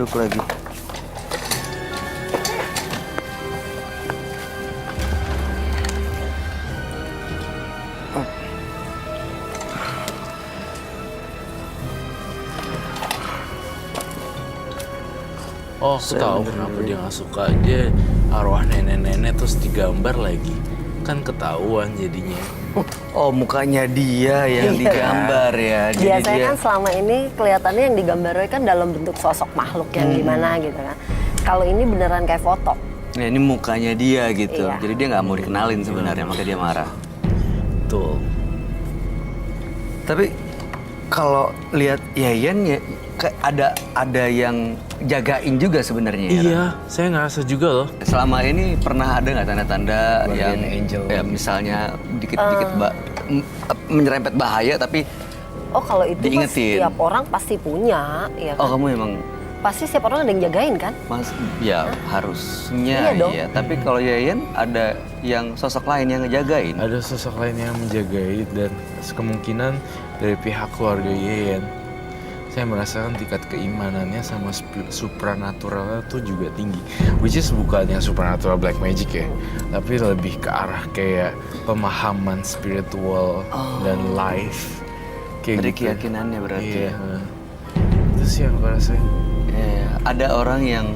aduk lagi. Oh, aku tahu kenapa dia nggak suka. Dia arwah nenek-nenek terus digambar lagi. Kan ketahuan jadinya. Oh, mukanya dia yang digambar ya. Jadi Biasanya dia kan selama ini kelihatannya yang digambar kan dalam bentuk sosok makhluk yang gimana gitu kan. Kalau ini beneran kayak foto. Nah, ini mukanya dia gitu. Iya. Jadi dia nggak mau dikenalin sebenarnya, makanya dia marah. Betul. Tapi kalau lihat Yayan ya ada yang jagain juga sebenarnya. ya, Iya, saya ngerasa juga loh. Selama ini pernah ada nggak tanda-tanda Guardian yang angel. ya misalnya dikit-dikit menyerempet bahaya tapi Oh kalau itu mah diingetin. setiap orang pasti punya, ya oh kan? kamu emang Pasti setiap orang ada yang jagain kan? mas ya harusnya Iya dong. ya. Tapi kalau Yayan ada yang sosok lain yang ngejagain. Ada sosok lain yang menjagai dan kemungkinan dari pihak keluarga Yeyen. Saya merasakan tingkat keimanannya sama supranaturalnya tuh juga tinggi. Which is bukan yang supernatural black magic ya. Tapi lebih ke arah kayak pemahaman spiritual dan life. Dari gitu. keyakinannya berarti Iya. ya. Itu sih yang gue rasain. Ada orang yang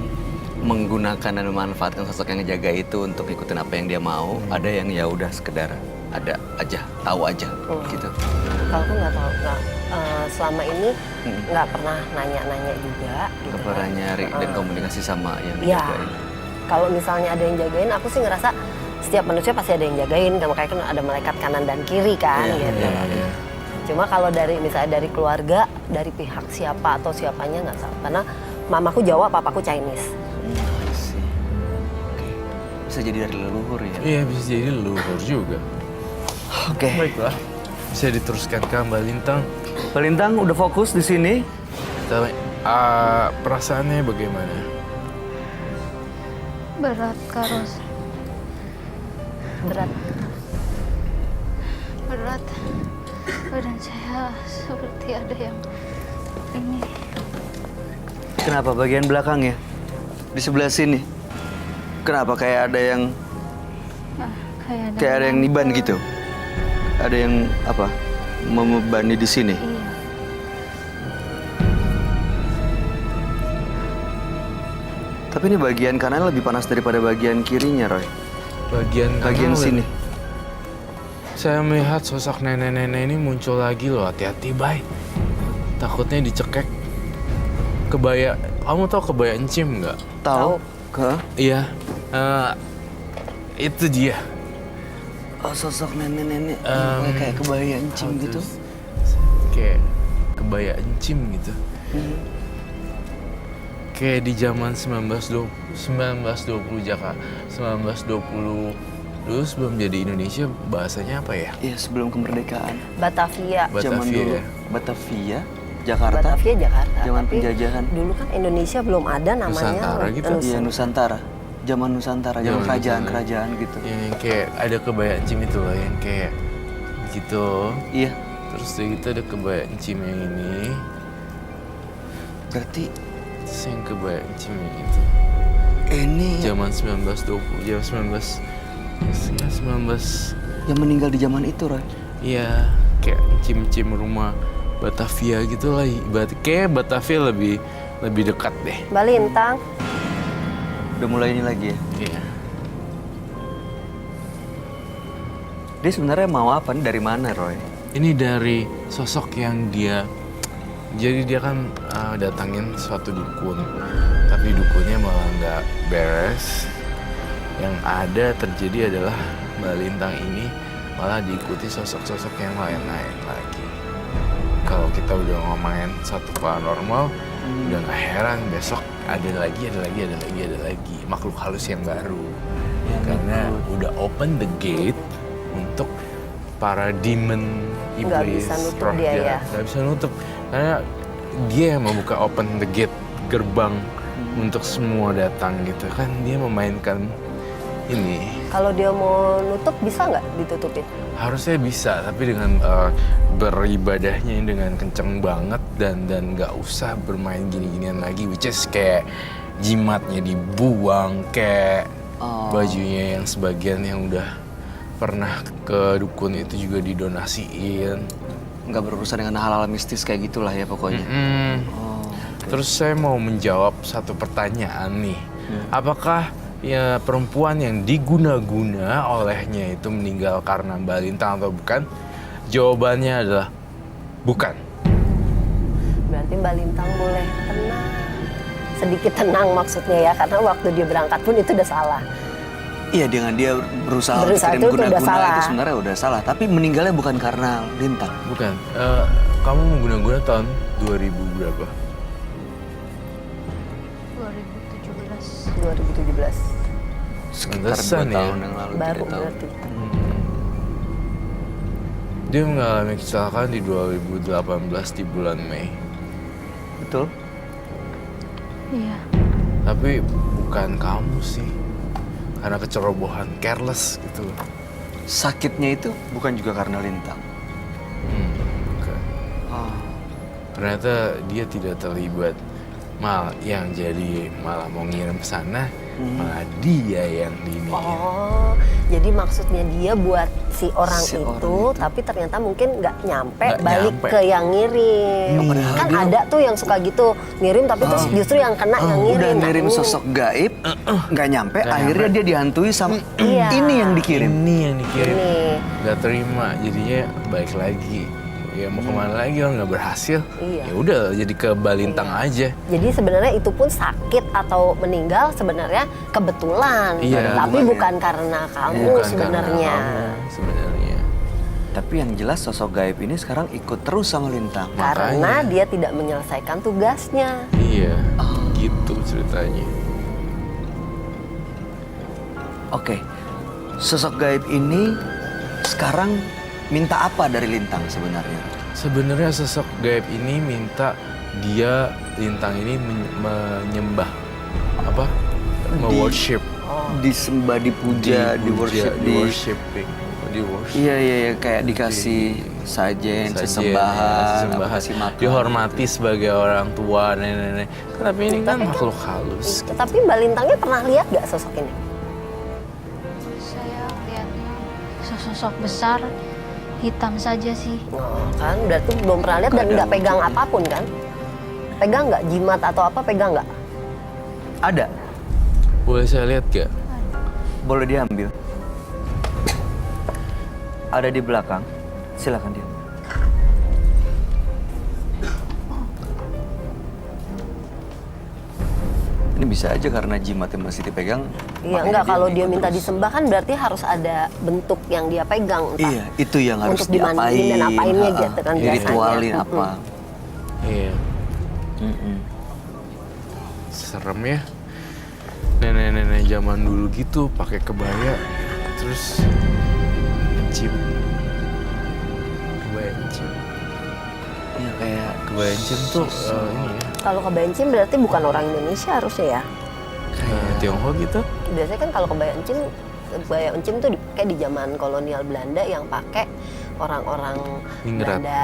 menggunakan dan memanfaatkan sosok yang ngejaga itu untuk ikutin apa yang dia mau. Ada yang ya udah sekedar ada aja, tahu aja gitu. Kalau aku nggak tahu, selama ini nggak pernah nanya-nanya juga. Gitu Nggak pernah kan. nyari dan komunikasi sama yang Iya. dijagain. Kalau misalnya ada yang jagain, aku sih ngerasa setiap manusia pasti ada yang jagain. Makanya kan ada malaikat kanan dan kiri kan, Iya, gitu. Iya. Cuma kalau dari misalnya dari keluarga, dari pihak siapa atau siapanya nggak tahu. Karena mamaku Jawa, papaku Chinese. I see. Oke. Bisa jadi dari leluhur ya. Iya bisa jadi leluhur juga. Oke. Baiklah. Bisa diteruskan ke Mbak Lintang. Pak Lintang udah fokus di sini. Tapi, perasaannya bagaimana? Berat, Karos. Berat. Berat. Badan saya seperti ada yang ini. Kenapa bagian belakang ya? Di sebelah sini. Kenapa kayak ada yang Kayak ada yang niban gitu? Ada yang apa? Membebani di sini. Iya. Tapi ini bagian kanan lebih panas daripada bagian kirinya, Roy. Bagian Bagian kanan sini. Saya melihat sosok nenek-nenek ini muncul lagi loh. Hati-hati, Bay. Takutnya dicekek. Kebaya, kamu tahu kebaya encim nggak? Tahu? Hah? Iya. Itu dia. Oh, sosok nenek-nenek kayak kebaya encim gitu. Kayak kebaya encim gitu. Kayak di zaman 1920 Jakarta, 1920 dulu sebelum jadi Indonesia bahasanya apa ya? Iya, sebelum kemerdekaan. Batavia. Zaman Batavia. dulu Batavia, Jakarta. Batavia, Jakarta. Zaman Tapi penjajahan. Dulu kan Indonesia belum ada namanya. Nusantara gitu. Iya, Nusantara. Zaman Nusantara, zaman Zaman kerajaan-kerajaan gitu. Yang kayak ada kebaya encim itu loh, yang kayak gitu. Iya. Terus dari gitu ada kebaya encim yang ini, Berarti terus yang kebaya encim yang itu. ini Zaman 1920, zaman 19 yang meninggal di zaman itu, Roy. iya, kayak encim-encim rumah Batavia gitu lah. Kayak Batavia lebih dekat deh. Mbak Lintang. Udah mulai ini lagi ya. Iya. Dia sebenarnya mau apa nih, dari mana, Roy? Ini dari sosok yang dia, jadi dia kan datangin suatu dukun, tapi dukunnya malah nggak beres. Yang ada terjadi adalah Mbak Lintang ini malah diikuti sosok-sosok yang lain-lain lagi. Kalau kita udah ngomongin satu paranormal, udah nggak heran besok ada lagi makhluk halus yang baru. Karena udah open the gate untuk para demon iblis. Nggak bisa nutup roh dia jahat. ya. Nggak bisa nutup. Karena dia yang membuka open the gate, gerbang untuk semua datang gitu kan. Dia memainkan ini. Kalau dia mau nutup bisa nggak ditutupin? Harusnya bisa, tapi dengan beribadahnya dengan kenceng banget dan nggak usah bermain gini-ginian lagi, which is kayak jimatnya dibuang, kayak bajunya yang sebagian yang udah pernah ke dukun itu juga didonasiin. Nggak berurusan dengan hal-hal mistis kayak gitulah ya pokoknya. Terus saya mau menjawab satu pertanyaan nih. Apakah ya perempuan yang diguna-guna olehnya itu meninggal karena Mbak Lintang atau bukan? Jawabannya adalah bukan. Berarti Mbak Lintang boleh tenang. Sedikit tenang maksudnya ya, karena waktu dia berangkat pun itu udah salah. Iya, dengan dia berusaha itu udah guna-guna salah. itu sebenarnya udah salah. Tapi meninggalnya bukan karena Lintang. Bukan. Kamu mengguna-guna tahun 2000 berapa? 2017. Sekitar 2 Pantesan ya. tahun yang lalu. Baru 3 tahun. berarti. Dia mengalami kecelakaan di 2018 di bulan Mei. Betul. Iya. Tapi bukan kamu sih. Karena kecerobohan, careless gitu. Sakitnya itu bukan juga karena Lintang. Bukan. Ternyata dia tidak terlibat. Yang jadi malah mau ngirim ke sana, malah dia yang ini. Oh, jadi maksudnya dia buat si orang itu, tapi ternyata mungkin nggak nyampe Nggak balik nyampe. ke yang ngirim. Kan ada tuh yang suka gitu, ngirim tapi terus justru yang kena yang ngirim. Udah Nah, ngirim ini. sosok gaib, nggak nyampe, Nggak akhirnya nyampe. dia dihantui sama Iya. ini yang dikirim. Ini yang dikirim. Ini. Nggak terima, jadinya balik lagi. Ya mau kemana lagi, orang nggak berhasil. Iya. Ya udah jadi ke Balintang aja. Jadi sebenarnya itu pun sakit atau meninggal sebenarnya kebetulan, Iya, tapi hubungannya. bukan karena kamu Bukan karena sebenarnya. kamu sebenarnya. Tapi yang jelas sosok gaib ini sekarang ikut terus sama Lintang. Karena Makanya. dia tidak menyelesaikan tugasnya. Iya, gitu ceritanya. Oke, sosok gaib ini sekarang minta apa dari Lintang sebenarnya? Sebenarnya sosok gaib ini minta dia Lintang ini menyembah apa? Worship. Disembah, dipuja, di worship, di worshiping, di worship. Iya, kayak dikasih sajen, sesembahan, apa, kasih makan. Dihormati sebagai orang tua, nenek-nenek. Tapi ini kan makhluk halus. Tapi Mbak Lintangnya pernah lihat gak sosok ini? Saya lihatnya sosok besar, hitam saja sih. Oh, kan berarti belum pernah lihat dan nggak pegang apapun kan? Pegang nggak jimat atau apa? Pegang nggak? Ada, Boleh saya lihat gak? boleh diambil. Ada di belakang, silakan dia. Ini bisa aja karena jimatnya masih dipegang. Iya, makanya enggak, dia kalau dia ngikut minta terus. disembah kan berarti harus ada bentuk yang dia pegang. Entah Iya, itu yang harus untuk dimandiin dan apainnya gitu kan biasanya. diritualin apa. Iya. Mm-mm. Serem ya. Nenek-nenek zaman dulu gitu pakai kebaya terus encim. Kebaya encim. Iya, kayak Kebaya encim tuh ini ya. Kalau kebancim berarti bukan orang Indonesia harusnya ya. Tionghoa gitu. Biasanya kan kalau kebaya encim tuh kayak di zaman kolonial Belanda yang pakai orang-orang Ningrat. Belanda,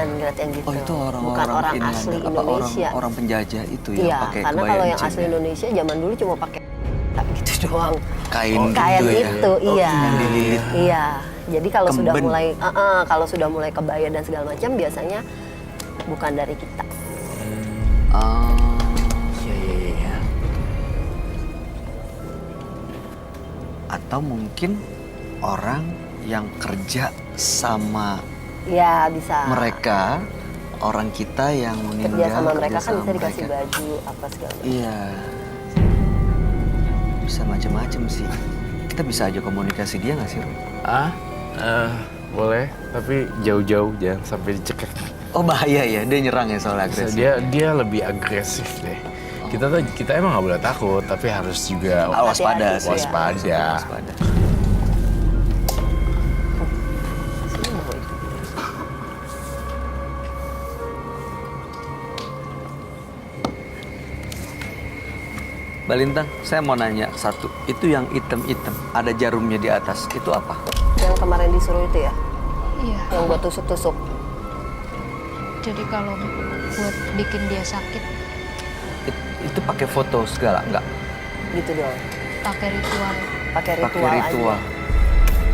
ningrat yang gitu. oh itu orang-orang bukan orang ini asli apa, Indonesia. orang penjajah itu yang Iya, pakai karena kebaya kalau yang encim asli ya. Indonesia zaman dulu cuma pakai gitu doang. Kain Kain gitu ya. itu, iya. yang dililit. Iya. Jadi kalau sudah Kemben. mulai kalau sudah mulai kebaya dan segala macam biasanya bukan dari kita. Oh. Iya. Atau mungkin orang yang kerja sama Ya, bisa. mereka, orang kita yang meninggal Kerja sama mereka kan sama bisa dikasih mereka. baju apa segala macam. Iya. Bisa macam-macam sih. Kita bisa aja komunikasi dia nggak sih, Rum? Boleh, tapi jauh-jauh jangan sampai dicekek. Oh bahaya ya, dia nyerang ya soal agresif. Dia lebih agresif deh. Kita emang nggak boleh takut, tapi harus juga Waspada sih. waspada. Waspada. Sini mau itu. Mbak Lintang, saya mau nanya satu. Itu yang hitam-hitam, ada jarumnya di atas. Itu apa? Yang kemarin disuruh itu ya? Iya. Yang buat tusuk-tusuk. Jadi kalau buat bikin dia sakit, Itu pakai foto segala, enggak? Gitu doang. pakai ritual. Pakai ritual, Pakai ritual.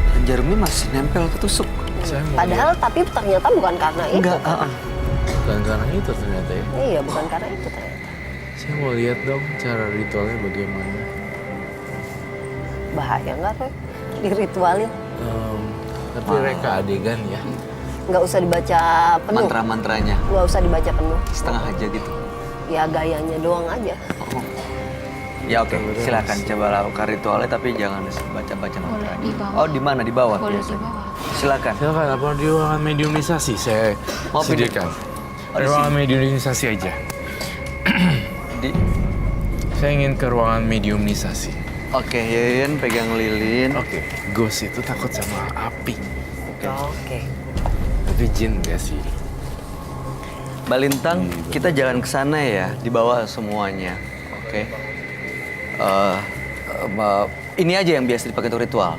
Dan jarumnya masih nempel ke tusuk. Saya mau Padahal tapi ternyata bukan karena itu. Enggak, kan? bukan karena itu ternyata ya. Iya, bukan karena itu ternyata. Saya mau lihat dong cara ritualnya bagaimana. Bahaya nggak, Roy? Di ritualin? Tapi reka adegan ya. Nggak usah dibaca penuh. Mantra-mantranya Nggak usah dibaca penuh. setengah aja gitu. Ya gayanya doang aja. Oh. Ya oke, silakan coba lakukan ritualnya tapi jangan baca-baca Boleh mantranya. di bawah. Oh, di mana? Di bawah Boleh di biasanya. bawah. Silakan. Silakan, apa di ruangan mediumisasi saya Mau pilih? sediakan. Oh, di Ruangan sini. mediumisasi aja. Di Saya ingin ke ruangan mediumisasi. Oke, Yeyen pegang lilin. Oke, ghost itu takut sama api. Oke. Tapi jin gak sih? Mbak Lintang, kita jalan ke sana ya, dibawa semuanya. Oke. Ini aja yang biasa dipakai untuk ritual.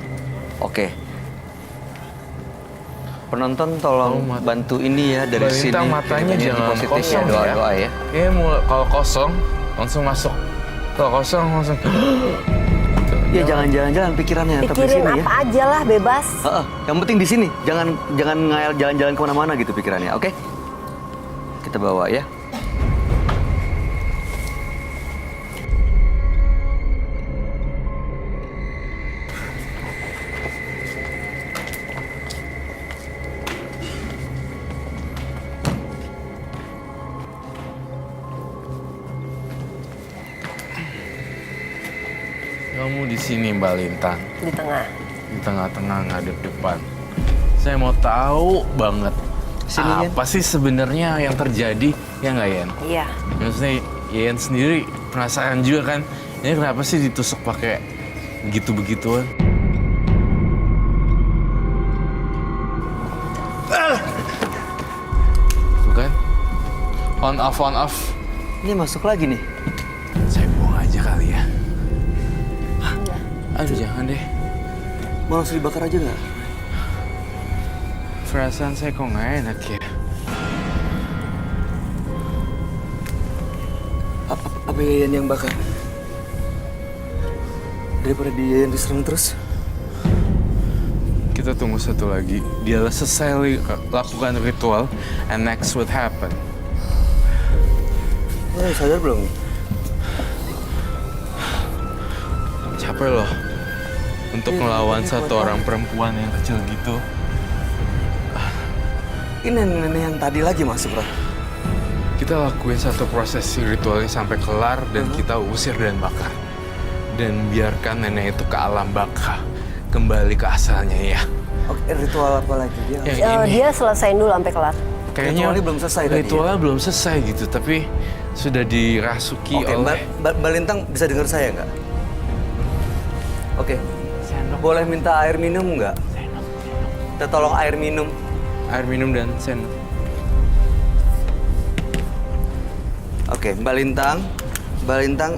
Oke. Penonton tolong bantu ini ya dari Mbak sini. Lintang, matanya Kirim energi jangan positif kosong ya, doa-doa ya. Kayaknya kalau kosong langsung masuk. Kalau kosong langsung. Ya jangan jalan-jalan pikirannya tetap di Pikirin sini ya. apa aja lah, bebas. Yang penting di sini, jangan ngayal jalan-jalan kemana-mana gitu pikirannya, oke? Kita bawa ya. Kamu di sini Mbak Lintang, Di tengah. di tengah-tengah ngadep depan. Saya mau tahu banget Sini, Yen. apa sih sebenarnya yang terjadi, ya nggak Yen? Iya. Maksudnya Yen sendiri penasaran juga kan, ini kenapa sih ditusuk pakai begitu-begituan? Bukan? On off, on off. Ini masuk lagi nih. Saya buang aja kali ya. Aduh jangan deh. Mau langsung dibakar aja nggak? Perasaan saya kok nggak enak ya. Apa Yayan yang bakar? Daripada dia yang diserang terus. Kita tunggu satu lagi. Dia selesai lakukan ritual, and next what happen? Sadar belum? Capek loh untuk melawan satu orang perempuan yang kecil gitu. Ini nenek yang tadi lagi masuk, Roh. Kita lakuin satu prosesi ritualnya sampai kelar dan kita usir dan bakar. Dan biarkan nenek itu ke alam baka, kembali ke asalnya ya. Oke, ritual apa lagi dia? Yang ini Dia selesain dulu sampai kelar. kayaknya ritualnya belum selesai tadi ya? Ritualnya belum selesai gitu, tapi sudah dirasuki Oke, oleh Mbak Lintang bisa dengar saya nggak? Oke. Boleh minta air minum nggak? Kita tolong air minum. air minum dan sendok. Oke, Mbak Lintang,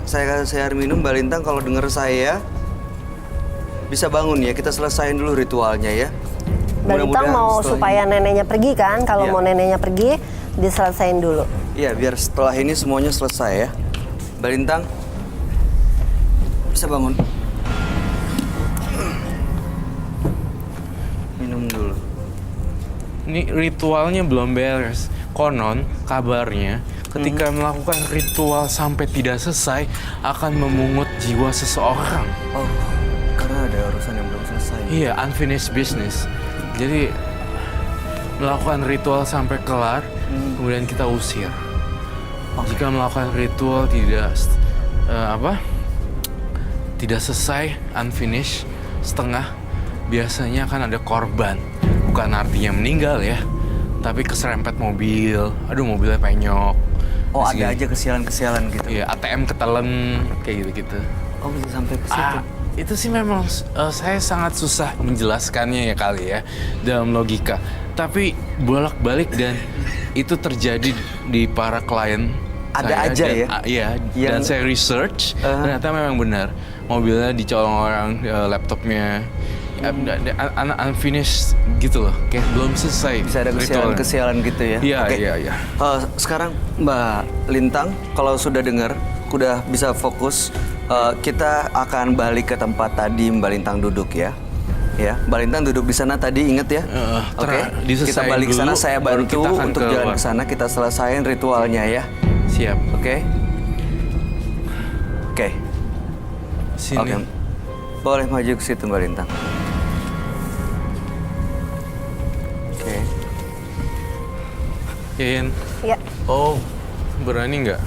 saya kasih air minum. Mbak Lintang, kalau dengar saya bisa bangun ya. Kita selesain dulu ritualnya ya. Mbak Lintang Mudah-mudahan mau setelah supaya neneknya pergi kan? Kalau Iya. mau neneknya pergi, diselesain dulu. Iya, biar setelah ini semuanya selesai ya. Mbak Lintang, bisa bangun. Minum dulu. Ini ritualnya belum beres. Konon kabarnya ketika melakukan ritual sampai tidak selesai akan memungut jiwa seseorang. Oh, karena ada urusan yang belum selesai. Iya, unfinished business. Jadi melakukan ritual sampai kelar, kemudian kita usir. Jika melakukan ritual tidak selesai, unfinished, setengah, biasanya akan ada korban. Bukan artinya meninggal ya, tapi keserempet mobil. Aduh, mobilnya penyok. Oh, Terus ada gini, aja kesialan-kesialan gitu. Iya, ATM ketelen kayak gitu-gitu. Oh, bisa sampai ke situ. Itu sih memang saya sangat susah menjelaskannya ya kali ya dalam logika. Tapi bolak-balik dan itu terjadi di para klien Ada saya aja dan, ya? Iya, dan Yang- saya research, ternyata memang benar. Mobilnya dicolong orang, laptopnya unfinished gitu loh, kayak belum selesai. Bisa ada ritualnya. kesialan gitu ya? Iya, Oke. iya. Sekarang Mbak Lintang, kalau sudah dengar, udah bisa fokus, kita akan balik ke tempat tadi Mbak Lintang duduk ya. Ya, Mbak Lintang duduk di sana tadi, inget ya? Oke, kita diselesain balik ke sana, dulu, saya baru bantu kita akan untuk jalan keluar. ke sana, kita selesain ritualnya ya. Siap. Oke? Oke. Sini. Oke. Boleh maju ke situ Mbak Lintang. Oke. In. Ya, Oh, berani nggak?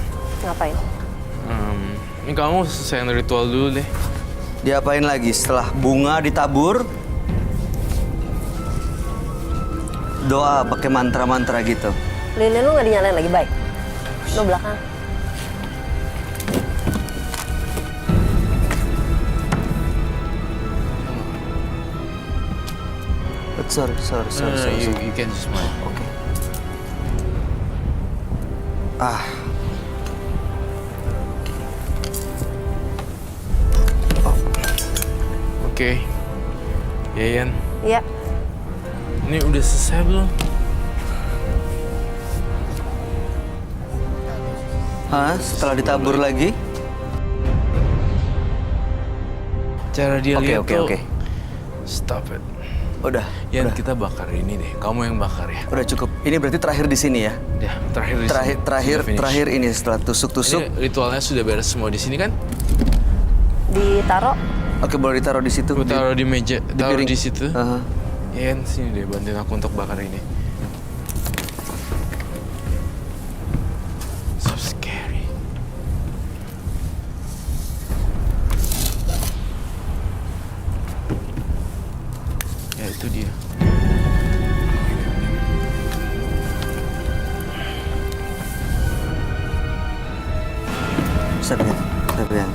ngapain? Ini kamu selesaiin ritual dulu deh. Diapain lagi setelah bunga ditabur? Doa pakai mantra-mantra gitu. Lilin lu nggak dinyalain lagi, baik? Lu belakang. Sorry. You can just smile. Oke. Oke. Yayan, Iya, ini udah selesai belum? Hah? Setelah ditabur lagi? Cara dia lihat tuh. Oke. Stop it. Udah. Yan, kita bakar ini deh. Kamu yang bakar ya. Udah cukup. Ini berarti terakhir di sini ya? Ya, terakhir di sini. Sudah finish. Terakhir ini setelah tusuk-tusuk. Ini ritualnya sudah beres semua di sini kan? ditaro. Oke, boleh ditaruh di situ. Aku taruh di meja, taruh piring. di situ. Aha. Yan, sini deh, bantuin aku untuk bakar ini. So scary. Ya, itu dia. Sabihan.